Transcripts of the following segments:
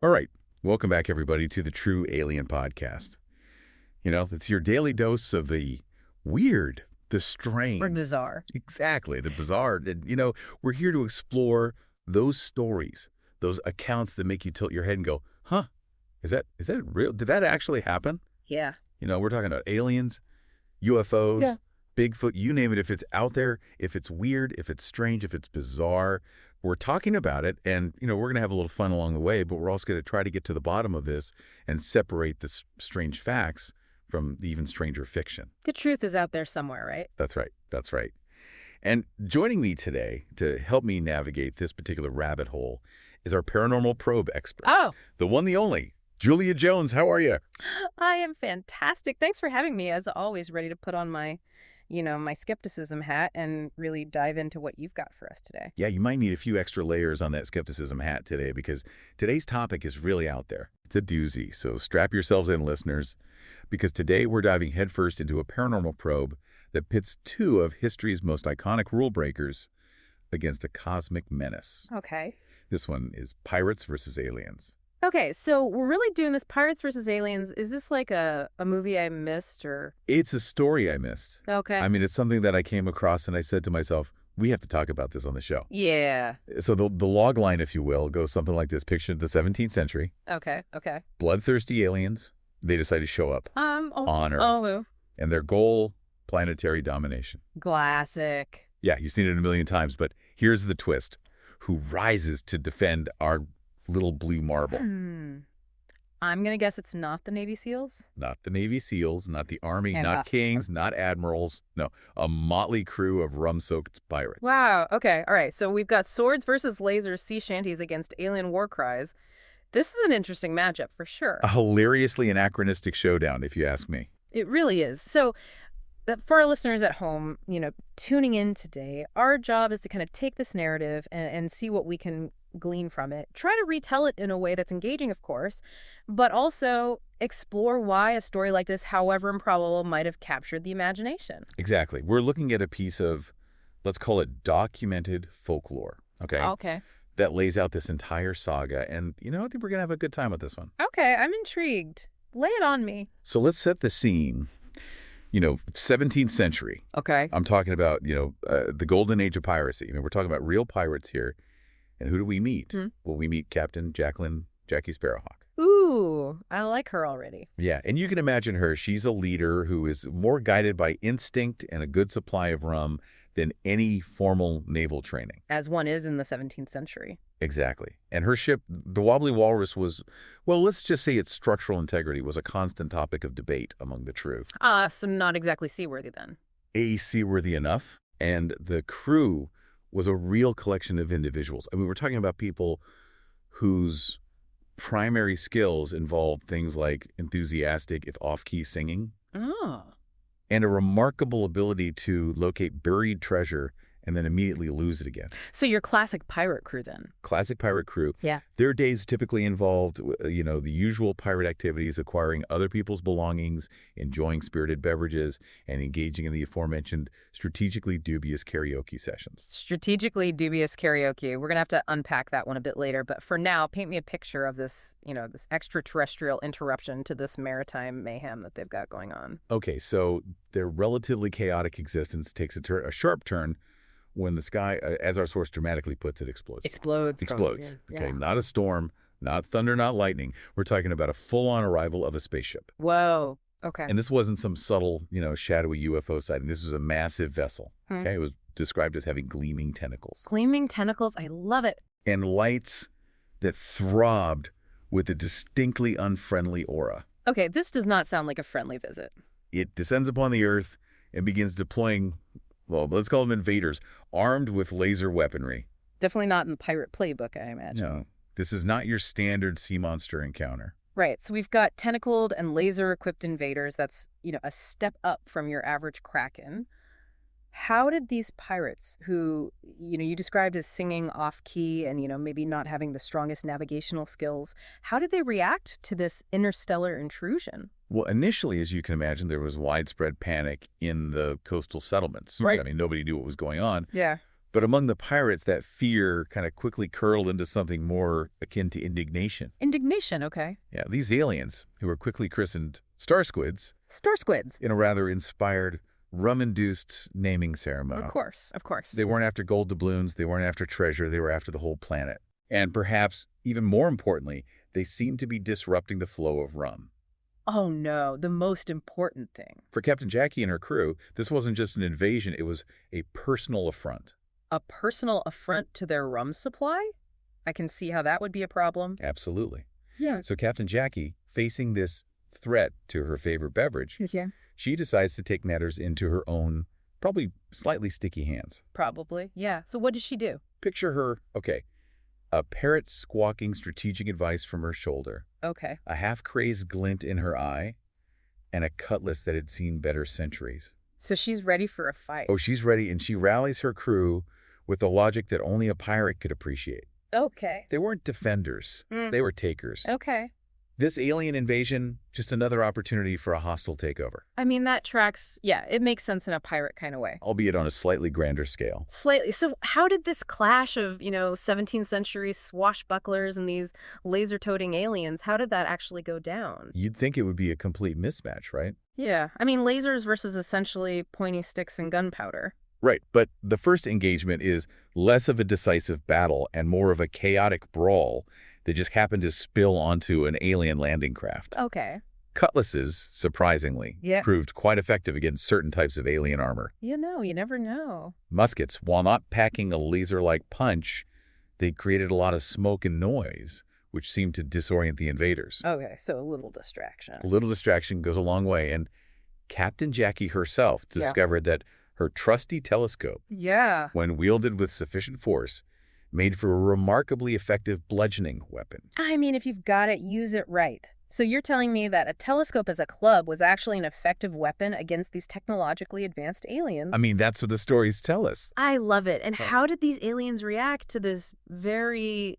All right. Welcome back, everybody, to the True Alien Podcast. It's your daily dose of the weird, the strange. Or bizarre. Exactly, the bizarre. And, we're here to explore those stories, those accounts that make you tilt your head and go, huh, is that real? Did that actually happen? Yeah. We're talking about aliens, UFOs, Bigfoot, you name it. If it's out there, if it's weird, if it's strange, if it's bizarre, we're talking about it, and, we're going to have a little fun along the way, but we're also going to try to get to the bottom of this and separate the strange facts from the even stranger fiction. The truth is out there somewhere, right? That's right. That's right. And joining me today to help me navigate this particular rabbit hole is our paranormal probe expert. Oh! The one, the only, Julia Jones. How are you? I am fantastic. Thanks for having me, as always, ready to put on my skepticism hat and really dive into what you've got for us today. Yeah, you might need a few extra layers on that skepticism hat today because today's topic is really out there. It's a doozy, so strap yourselves in, listeners, because today we're diving headfirst into a paranormal probe that pits two of history's most iconic rule breakers against a cosmic menace. Okay. This one is pirates versus aliens. Okay, so we're really doing this Pirates versus Aliens. Is this like a movie I missed, or? It's a story I missed. Okay. I mean, it's something that I came across and I said to myself, we have to talk about this on the show. Yeah. So the log line, if you will, goes something like this. Picture the 17th century. Okay. Bloodthirsty aliens. They decide to show up on Earth. Oh. And their goal, planetary domination. Classic. Yeah, you've seen it a million times, but here's the twist. Who rises to defend our little blue marble? I'm going to guess it's not the Navy SEALs? Not the Navy SEALs, not the Army, not kings, not admirals. No, a motley crew of rum-soaked pirates. Wow. Okay. All right. So we've got swords versus lasers, sea shanties against alien war cries. This is an interesting matchup for sure. A hilariously anachronistic showdown, if you ask me. It really is. So for our listeners at home, tuning in today, our job is to kind of take this narrative and see what we can glean from it. Try to retell it in a way that's engaging, of course, but also explore why a story like this, however improbable, might have captured the imagination. Exactly. We're looking at a piece of, let's call it documented folklore, okay? Okay. That lays out this entire saga, and, I think we're going to have a good time with this one. Okay, I'm intrigued. Lay it on me. So let's set the scene. 17th century. Okay. I'm talking about, the golden age of piracy. I mean, we're talking about real pirates here. And who do we meet? Well, we meet Captain Jacklyn, Jackie Sparrowhawk. Ooh, I like her already. Yeah, and you can imagine her. She's a leader who is more guided by instinct and a good supply of rum than any formal naval training. As one is in the 17th century. Exactly. And her ship, the Wobbly Walrus, was, well, let's just say its structural integrity was a constant topic of debate among the crew. So not exactly seaworthy then. Seaworthy enough. And the crew was a real collection of individuals. I mean, we're talking about people whose primary skills involved things like enthusiastic, if off-key singing, and a remarkable ability to locate buried treasure and then immediately lose it again. So your classic pirate crew then? Classic pirate crew. Yeah. Their days typically involved, the usual pirate activities, acquiring other people's belongings, enjoying spirited beverages, and engaging in the aforementioned strategically dubious karaoke sessions. Strategically dubious karaoke. We're going to have to unpack that one a bit later. But for now, paint me a picture of this, this extraterrestrial interruption to this maritime mayhem that they've got going on. Okay, so their relatively chaotic existence takes a sharp turn when the sky, as our source dramatically puts it, explodes. Explodes. Okay, not a storm, not thunder, not lightning. We're talking about a full-on arrival of a spaceship. Whoa. Okay. And this wasn't some subtle, shadowy UFO sighting. This was a massive vessel. Okay, it was described as having gleaming tentacles. Gleaming tentacles. I love it. And lights that throbbed with a distinctly unfriendly aura. Okay, this does not sound like a friendly visit. It descends upon the Earth and begins deploying, well, let's call them invaders, armed with laser weaponry. Definitely not in the pirate playbook, I imagine. No, this is not your standard sea monster encounter. Right, so we've got tentacled and laser-equipped invaders. That's, a step up from your average Kraken. How did these pirates, who, you described as singing off-key and, maybe not having the strongest navigational skills, how did they react to this interstellar intrusion? Well, initially, as you can imagine, there was widespread panic in the coastal settlements. Right. I mean, nobody knew what was going on. Yeah. But among the pirates, that fear kind of quickly curled into something more akin to indignation. Indignation, okay. Yeah, these aliens, who were quickly christened Star Squids, Star Squids. in a rather inspired, rum-induced naming ceremony. Of course, of course. They weren't after gold doubloons, they weren't after treasure, they were after the whole planet. And perhaps, even more importantly, they seemed to be disrupting the flow of rum. Oh no, the most important thing. For Captain Jackie and her crew, this wasn't just an invasion, it was a personal affront. A personal affront to their rum supply? I can see how that would be a problem. Absolutely. Yeah. So Captain Jackie, facing this threat to her favorite beverage, she decides to take matters into her own, probably slightly sticky hands. Probably, yeah. So what does she do? Picture her, okay, a parrot squawking strategic advice from her shoulder, Okay. a half-crazed glint in her eye, and a cutlass that had seen better centuries. So she's ready for a fight. Oh, she's ready, and she rallies her crew with the logic that only a pirate could appreciate. Okay. They weren't defenders. They were takers. Okay. This alien invasion, just another opportunity for a hostile takeover. I mean, that tracks, yeah, it makes sense in a pirate kind of way. Albeit on a slightly grander scale. Slightly. So how did this clash of, 17th century swashbucklers and these laser-toting aliens, how did that actually go down? You'd think it would be a complete mismatch, right? Yeah. I mean, lasers versus essentially pointy sticks and gunpowder. Right, but the first engagement is less of a decisive battle and more of a chaotic brawl that just happened to spill onto an alien landing craft. Okay. Cutlasses, surprisingly, proved quite effective against certain types of alien armor. You never know. Muskets, while not packing a laser-like punch, they created a lot of smoke and noise, which seemed to disorient the invaders. Okay, so a little distraction. A little distraction goes a long way, and Captain Jackie herself discovered that her trusty telescope, when wielded with sufficient force, made for a remarkably effective bludgeoning weapon. I mean, if you've got it, use it right. So you're telling me that a telescope as a club was actually an effective weapon against these technologically advanced aliens? I mean, that's what the stories tell us. I love it. And how did these aliens react to this very,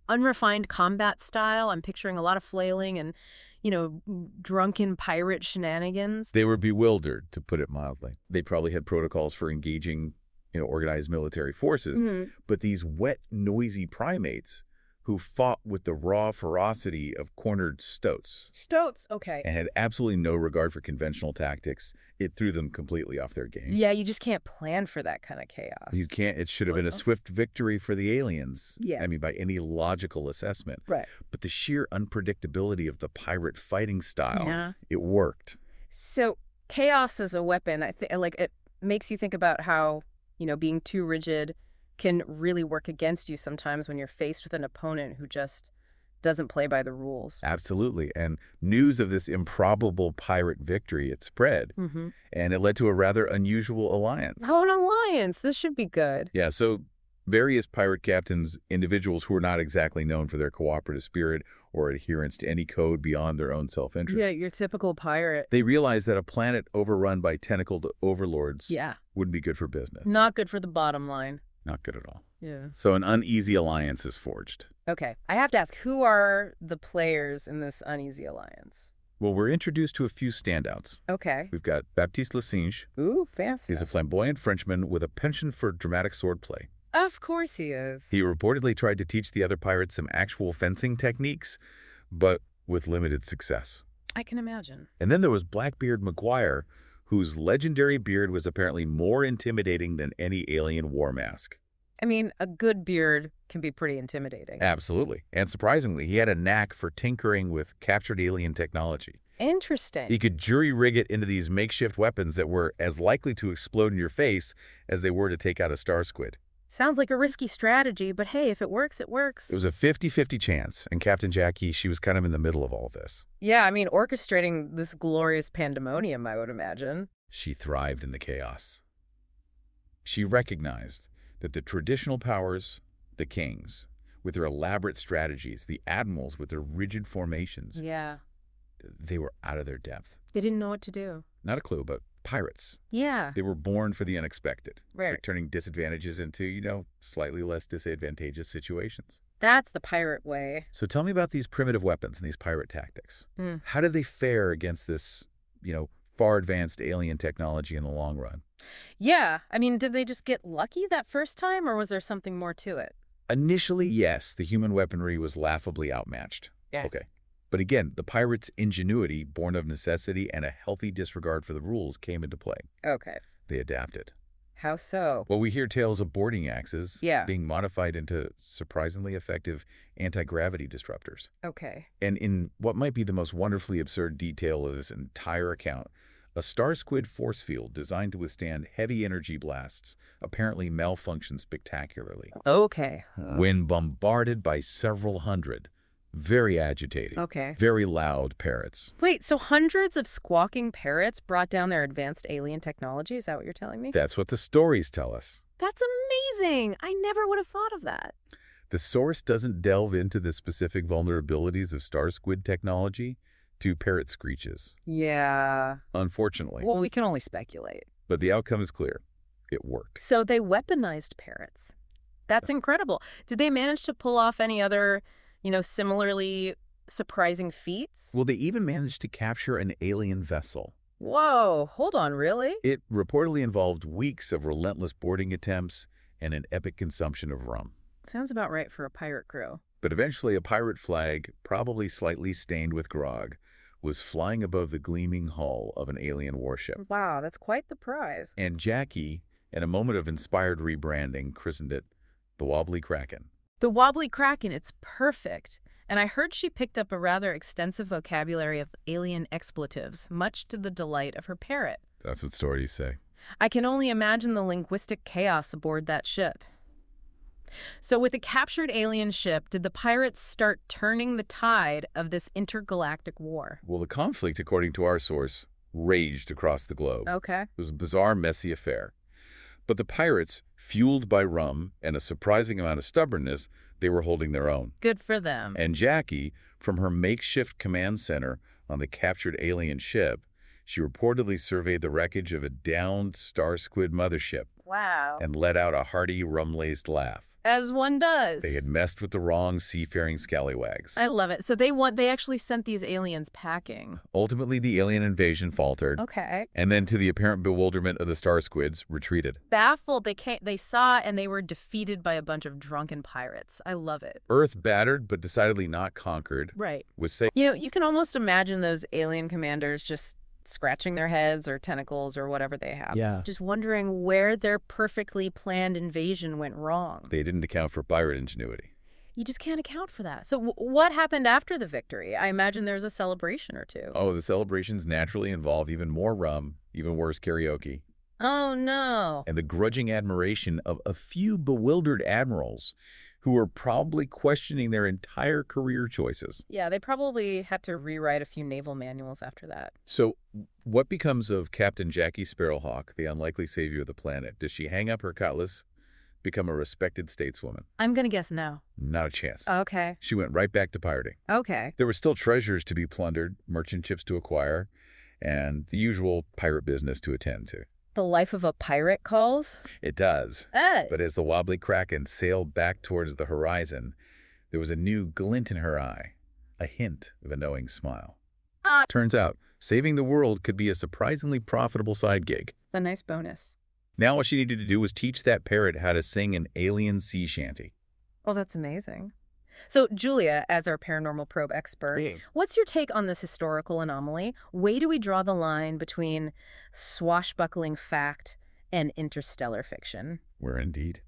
unrefined combat style? I'm picturing a lot of flailing and, drunken pirate shenanigans. They were bewildered, to put it mildly. They probably had protocols for engaging, organized military forces. But these wet, noisy primates who fought with the raw ferocity of cornered stoats. Stoats, okay. And had absolutely no regard for conventional tactics. It threw them completely off their game. Yeah, you just can't plan for that kind of chaos. You can't. It should have been a swift victory for the aliens. Yeah. I mean, by any logical assessment. Right. But the sheer unpredictability of the pirate fighting style, it worked. So chaos as a weapon, I think, it makes you think about how, being too rigid can really work against you sometimes when you're faced with an opponent who just doesn't play by the rules. Absolutely. And news of this improbable pirate victory, it spread. And it led to a rather unusual alliance. Oh, an alliance. This should be good. Yeah, so various pirate captains, individuals who are not exactly known for their cooperative spirit or adherence to any code beyond their own self-interest. Yeah, your typical pirate. They realized that a planet overrun by tentacled overlords wouldn't be good for business. Not good for the bottom line. Not good at all. Yeah. So an uneasy alliance is forged. Okay. I have to ask, who are the players in this uneasy alliance? Well, we're introduced to a few standouts. Okay. We've got Baptiste Lessinge. Ooh, fancy. He's a flamboyant Frenchman with a penchant for dramatic swordplay. Of course he is. He reportedly tried to teach the other pirates some actual fencing techniques, but with limited success. I can imagine. And then there was Blackbeard Maguire, whose legendary beard was apparently more intimidating than any alien war mask. I mean, a good beard can be pretty intimidating. Absolutely. And surprisingly, he had a knack for tinkering with captured alien technology. Interesting. He could jury-rig it into these makeshift weapons that were as likely to explode in your face as they were to take out a star squid. Sounds like a risky strategy, but hey, if it works, it works. It was a 50-50 chance, and Captain Jackie, she was kind of in the middle of all this. Yeah, I mean, orchestrating this glorious pandemonium, I would imagine. She thrived in the chaos. She recognized that the traditional powers, the kings, with their elaborate strategies, the admirals with their rigid formations, they were out of their depth. They didn't know what to do. Not a clue, but pirates. Yeah. They were born for the unexpected. Right. For turning disadvantages into, slightly less disadvantageous situations. That's the pirate way. So tell me about these primitive weapons and these pirate tactics. How did they fare against this, far advanced alien technology in the long run. Yeah, I mean, did they just get lucky that first time, or was there something more to it? Initially, yes, the human weaponry was laughably outmatched. Yeah. Okay. But again, the pirates' ingenuity, born of necessity and a healthy disregard for the rules, came into play. Okay. They adapted. How so? Well, we hear tales of boarding axes Yeah. being modified into surprisingly effective anti-gravity disruptors. Okay. And in what might be the most wonderfully absurd detail of this entire account, a star squid force field designed to withstand heavy energy blasts apparently malfunctioned spectacularly. Okay. When bombarded by several hundred, very agitated, Okay. very loud parrots. Wait, so hundreds of squawking parrots brought down their advanced alien technology? Is that what you're telling me? That's what the stories tell us. That's amazing! I never would have thought of that. The source doesn't delve into the specific vulnerabilities of star squid technology to parrot screeches, Yeah. unfortunately. Well, we can only speculate. But the outcome is clear. It worked. So they weaponized parrots. That's incredible. Did they manage to pull off any other, similarly surprising feats? Well, they even managed to capture an alien vessel. Whoa, hold on, really? It reportedly involved weeks of relentless boarding attempts and an epic consumption of rum. Sounds about right for a pirate crew. But eventually a pirate flag, probably slightly stained with grog, was flying above the gleaming hull of an alien warship. Wow, that's quite the prize. And Jackie, in a moment of inspired rebranding, christened it the Wobbly Kraken. The Wobbly Kraken, it's perfect. And I heard she picked up a rather extensive vocabulary of alien expletives, much to the delight of her parrot. That's what stories say. I can only imagine the linguistic chaos aboard that ship. So with a captured alien ship, did the pirates start turning the tide of this intergalactic war? Well, the conflict, according to our source, raged across the globe. Okay. It was a bizarre, messy affair. But the pirates, fueled by rum and a surprising amount of stubbornness, they were holding their own. Good for them. And Jackie, from her makeshift command center on the captured alien ship, she reportedly surveyed the wreckage of a downed star squid mothership. Wow. And let out a hearty, rum-laced laugh. As one does. They had messed with the wrong seafaring scallywags. I love it. So they actually sent these aliens packing. Ultimately, the alien invasion faltered. Okay. And then, to the apparent bewilderment of the star squids, retreated. Baffled, they saw and they were defeated by a bunch of drunken pirates. I love it. Earth battered, but decidedly not conquered. Right. Was safe. You can almost imagine those alien commanders just scratching their heads or tentacles or whatever they have. Yeah. Just wondering where their perfectly planned invasion went wrong. They didn't account for pirate ingenuity. You just can't account for that. So what happened after the victory? I imagine there's a celebration or two. Oh, the celebrations naturally involve even more rum, even worse karaoke, Oh, no. and the grudging admiration of a few bewildered admirals who were probably questioning their entire career choices. Yeah, they probably had to rewrite a few naval manuals after that. So what becomes of Captain Jackie Sparrowhawk, the unlikely savior of the planet? Does she hang up her cutlass, become a respected stateswoman? I'm going to guess no. Not a chance. Okay. She went right back to pirating. Okay. There were still treasures to be plundered, merchant ships to acquire, and the usual pirate business to attend to. The life of a pirate calls? It does. But as the Wobbly Kraken sailed back towards the horizon, there was a new glint in her eye, a hint of a knowing smile. Turns out, saving the world could be a surprisingly profitable side gig. A nice bonus. Now what she needed to do was teach that parrot how to sing an alien sea shanty. Oh, that's amazing. So, Julia, as our paranormal probe expert, what's your take on this historical anomaly? Where do we draw the line between swashbuckling fact and interstellar fiction? Where indeed.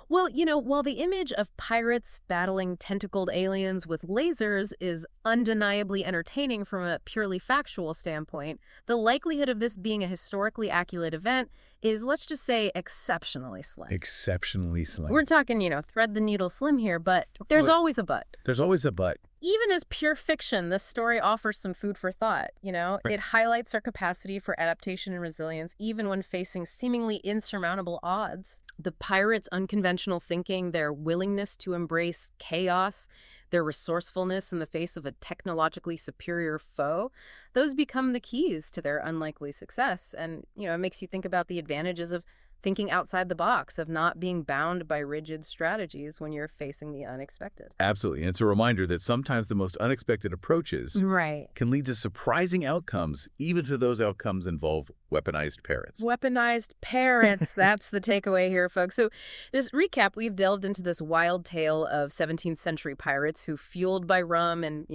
Well, while the image of pirates battling tentacled aliens with lasers is undeniably entertaining from a purely factual standpoint, the likelihood of this being a historically accurate event is, let's just say, exceptionally slim. Exceptionally slim. We're talking, thread the needle slim here, but there's always a but. There's always a but. Even as pure fiction, this story offers some food for thought, Right. It highlights our capacity for adaptation and resilience, even when facing seemingly insurmountable odds. The pirates' unconventional thinking, their willingness to embrace chaos, their resourcefulness in the face of a technologically superior foe, those become the keys to their unlikely success. And, it makes you think about the advantages of thinking outside the box, of not being bound by rigid strategies when you're facing the unexpected. Absolutely. And it's a reminder that sometimes the most unexpected approaches Right. can lead to surprising outcomes, even if those outcomes involve weaponized parrots. Weaponized parrots. That's the takeaway here, folks. So, just recap, we've delved into this wild tale of 17th century pirates who, fueled by rum and,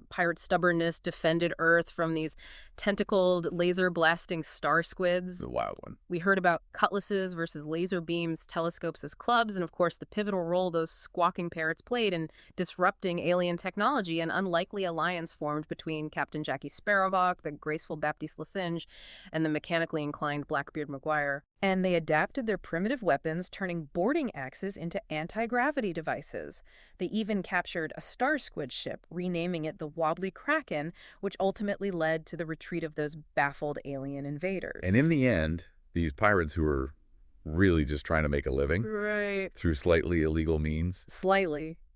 pirate stubbornness, defended Earth from these tentacled, laser-blasting star squids. It's a wild one. We heard about cutlasses versus laser beams, telescopes as clubs, and of course the pivotal role those squawking parrots played in disrupting alien technology. An unlikely alliance formed between Captain Sparrowhawk, the graceful Baptiste Lessinge, and the mechanically inclined Blackbeard Maguire. And they adapted their primitive weapons, turning boarding axes into anti-gravity devices. They even captured a star squid ship, renaming it the Wobbly Kraken, which ultimately led to the retreat of those baffled alien invaders. And in the end, these pirates who were really just trying to make a living through slightly illegal means,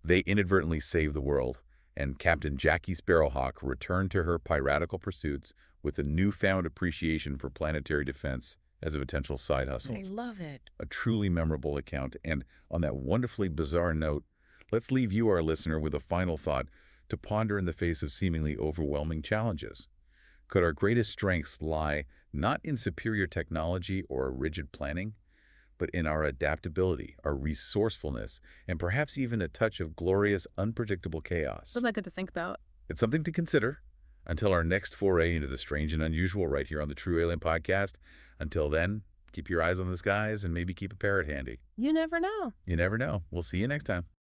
they inadvertently saved the world, and Captain Jackie Sparrowhawk returned to her piratical pursuits with a newfound appreciation for planetary defense as a potential side hustle. I love it. A truly memorable account. And on that wonderfully bizarre note, let's leave you, our listener, with a final thought to ponder in the face of seemingly overwhelming challenges. Could our greatest strengths lie not in superior technology or rigid planning, but in our adaptability, our resourcefulness, and perhaps even a touch of glorious, unpredictable chaos? Isn't that good to think about? It's something to consider until our next foray into the strange and unusual right here on the True Alien Podcast. Until then, keep your eyes on the skies and maybe keep a parrot handy. You never know. You never know. We'll see you next time.